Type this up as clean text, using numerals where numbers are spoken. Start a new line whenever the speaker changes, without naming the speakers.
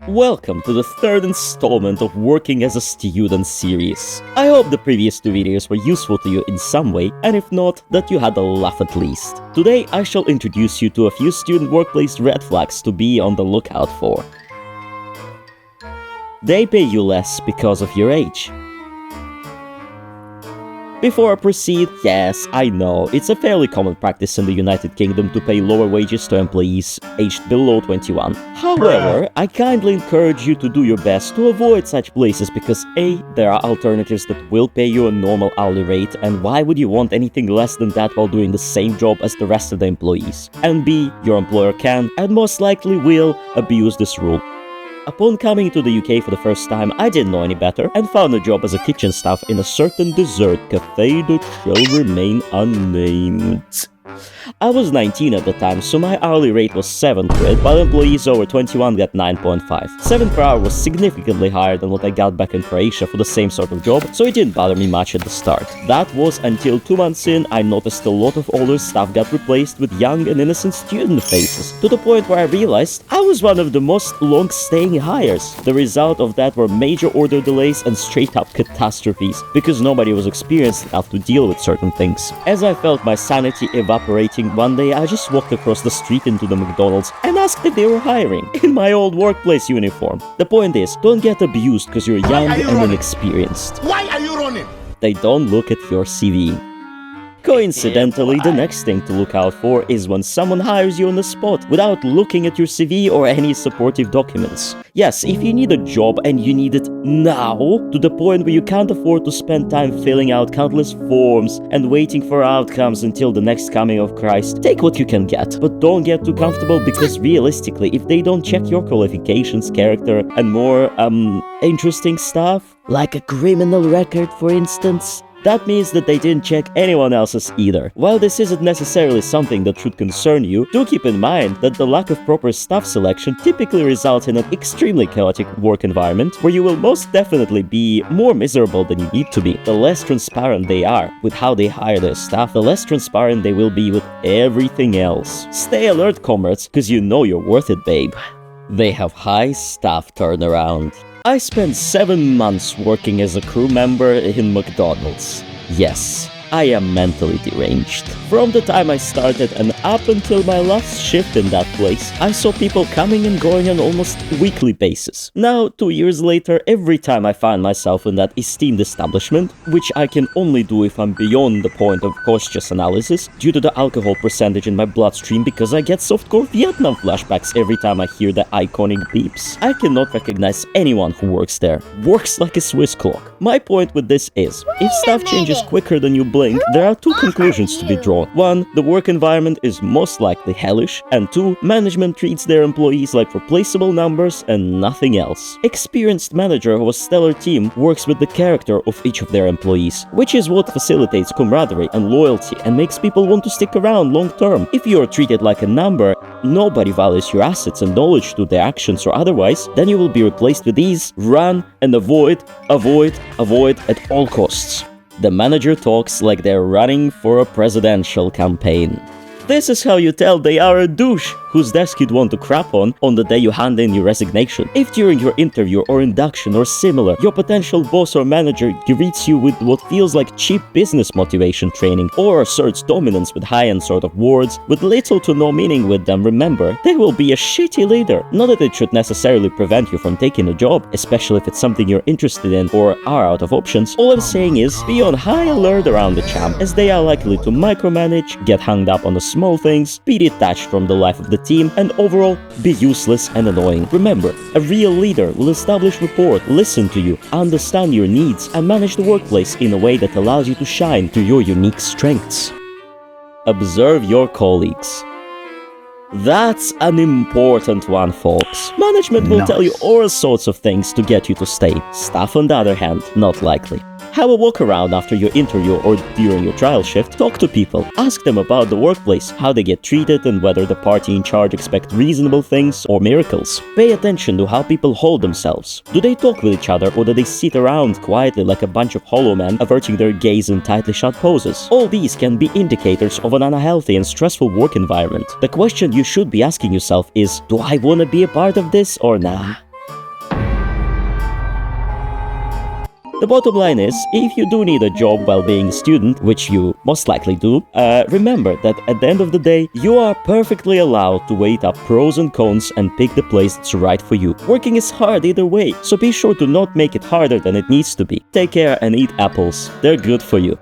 Welcome to the third installment of Working as a Student series. I hope the previous two videos were useful to you in some way, and if not, that you had a laugh at least. Today I shall introduce you to a few student workplace red flags to be on the lookout for. They pay you less because of your age. Before I proceed, yes, I know, it's a fairly common practice in the United Kingdom to pay lower wages to employees aged below 21. However, I kindly encourage you to do your best to avoid such places because A, there are alternatives that will pay you a normal hourly rate, and why would you want anything less than that while doing the same job as the rest of the employees? And B, your employer can, and most likely will, abuse this rule. Upon coming to the UK for the first time, I didn't know any better and found a job as a kitchen staff in a certain dessert cafe that shall remain unnamed. I was 19 at the time, so my hourly rate was 7 quid, while employees over 21 got 9.5. 7 per hour was significantly higher than what I got back in Croatia for the same sort of job, so it didn't bother me much at the start. That was until 2 months in, I noticed a lot of older staff got replaced with young and innocent student faces, to the point where I realized I was one of the most long-staying hires. The result of that were major order delays and straight-up catastrophes, because nobody was experienced enough to deal with certain things. As I felt my sanity evaporating, one day I just walked across the street into the McDonald's and asked if they were hiring, in my old workplace uniform. The point is, don't get abused because you're young and inexperienced.
Why are you running?
They don't look at your CV. Coincidentally, the next thing to look out for is when someone hires you on the spot without looking at your CV or any supportive documents. Yes, if you need a job and you need it now, to the point where you can't afford to spend time filling out countless forms and waiting for outcomes until the next coming of Christ, take what you can get. But don't get too comfortable because realistically, if they don't check your qualifications, character, and more, interesting stuff, like a criminal record for instance, that means that they didn't check anyone else's either. While this isn't necessarily something that should concern you, do keep in mind that the lack of proper staff selection typically results in an extremely chaotic work environment where you will most definitely be more miserable than you need to be. The less transparent they are with how they hire their staff, the less transparent they will be with everything else. Stay alert, comrades, because you know you're worth it, babe. They have high staff turnaround. I spent 7 months working as a crew member in McDonald's. Yes, I am mentally deranged. From the time I started and up until my last shift in that place, I saw people coming and going on almost weekly basis. Now, 2 years later, every time I find myself in that esteemed establishment, which I can only do if I'm beyond the point of cautious analysis, due to the alcohol percentage in my bloodstream because I get softcore Vietnam flashbacks every time I hear the iconic beeps, I cannot recognize anyone who works there. Works like a Swiss clock. My point with this is, if stuff changes quicker than you blink, there are 2 conclusions to be drawn. 1, the work environment is most likely hellish, and 2, management treats their employees like replaceable numbers and nothing else. Experienced manager of a stellar team works with the character of each of their employees, which is what facilitates camaraderie and loyalty and makes people want to stick around long term. If you are treated like a number, nobody values your assets and knowledge to their actions or otherwise, then you will be replaced with these: run and avoid at all costs. The manager talks like they're running for a presidential campaign. This is how you tell they are a douche whose desk you'd want to crap on the day you hand in your resignation. If during your interview or induction or similar, your potential boss or manager greets you with what feels like cheap business motivation training or asserts dominance with high-end sort of words with little to no meaning with them, remember, they will be a shitty leader. Not that it should necessarily prevent you from taking a job, especially if it's something you're interested in or are out of options. All I'm saying is, be on high alert around the champ, as they are likely to micromanage, get hung up on the small things, be detached from the life of the team, and overall be useless and annoying. Remember, a real leader will establish rapport, listen to you, understand your needs, and manage the workplace in a way that allows you to shine to your unique strengths. Observe your colleagues. That's an important one, folks. Management will tell you all sorts of things to get you to stay. Staff, on the other hand, not likely. Have a walk around after your interview or during your trial shift. Talk to people. Ask them about the workplace, how they get treated, and whether the party in charge expects reasonable things or miracles. Pay attention to how people hold themselves. Do they talk with each other, or do they sit around quietly like a bunch of hollow men, averting their gaze in tightly shut poses? All these can be indicators of an unhealthy and stressful work environment. The question you should be asking yourself is, do I want to be a part of this or nah? The bottom line is, if you do need a job while being a student, which you most likely do, remember that at the end of the day, you are perfectly allowed to weigh up pros and cons and pick the place that's right for you. Working is hard either way, so be sure to not make it harder than it needs to be. Take care and eat apples. They're good for you.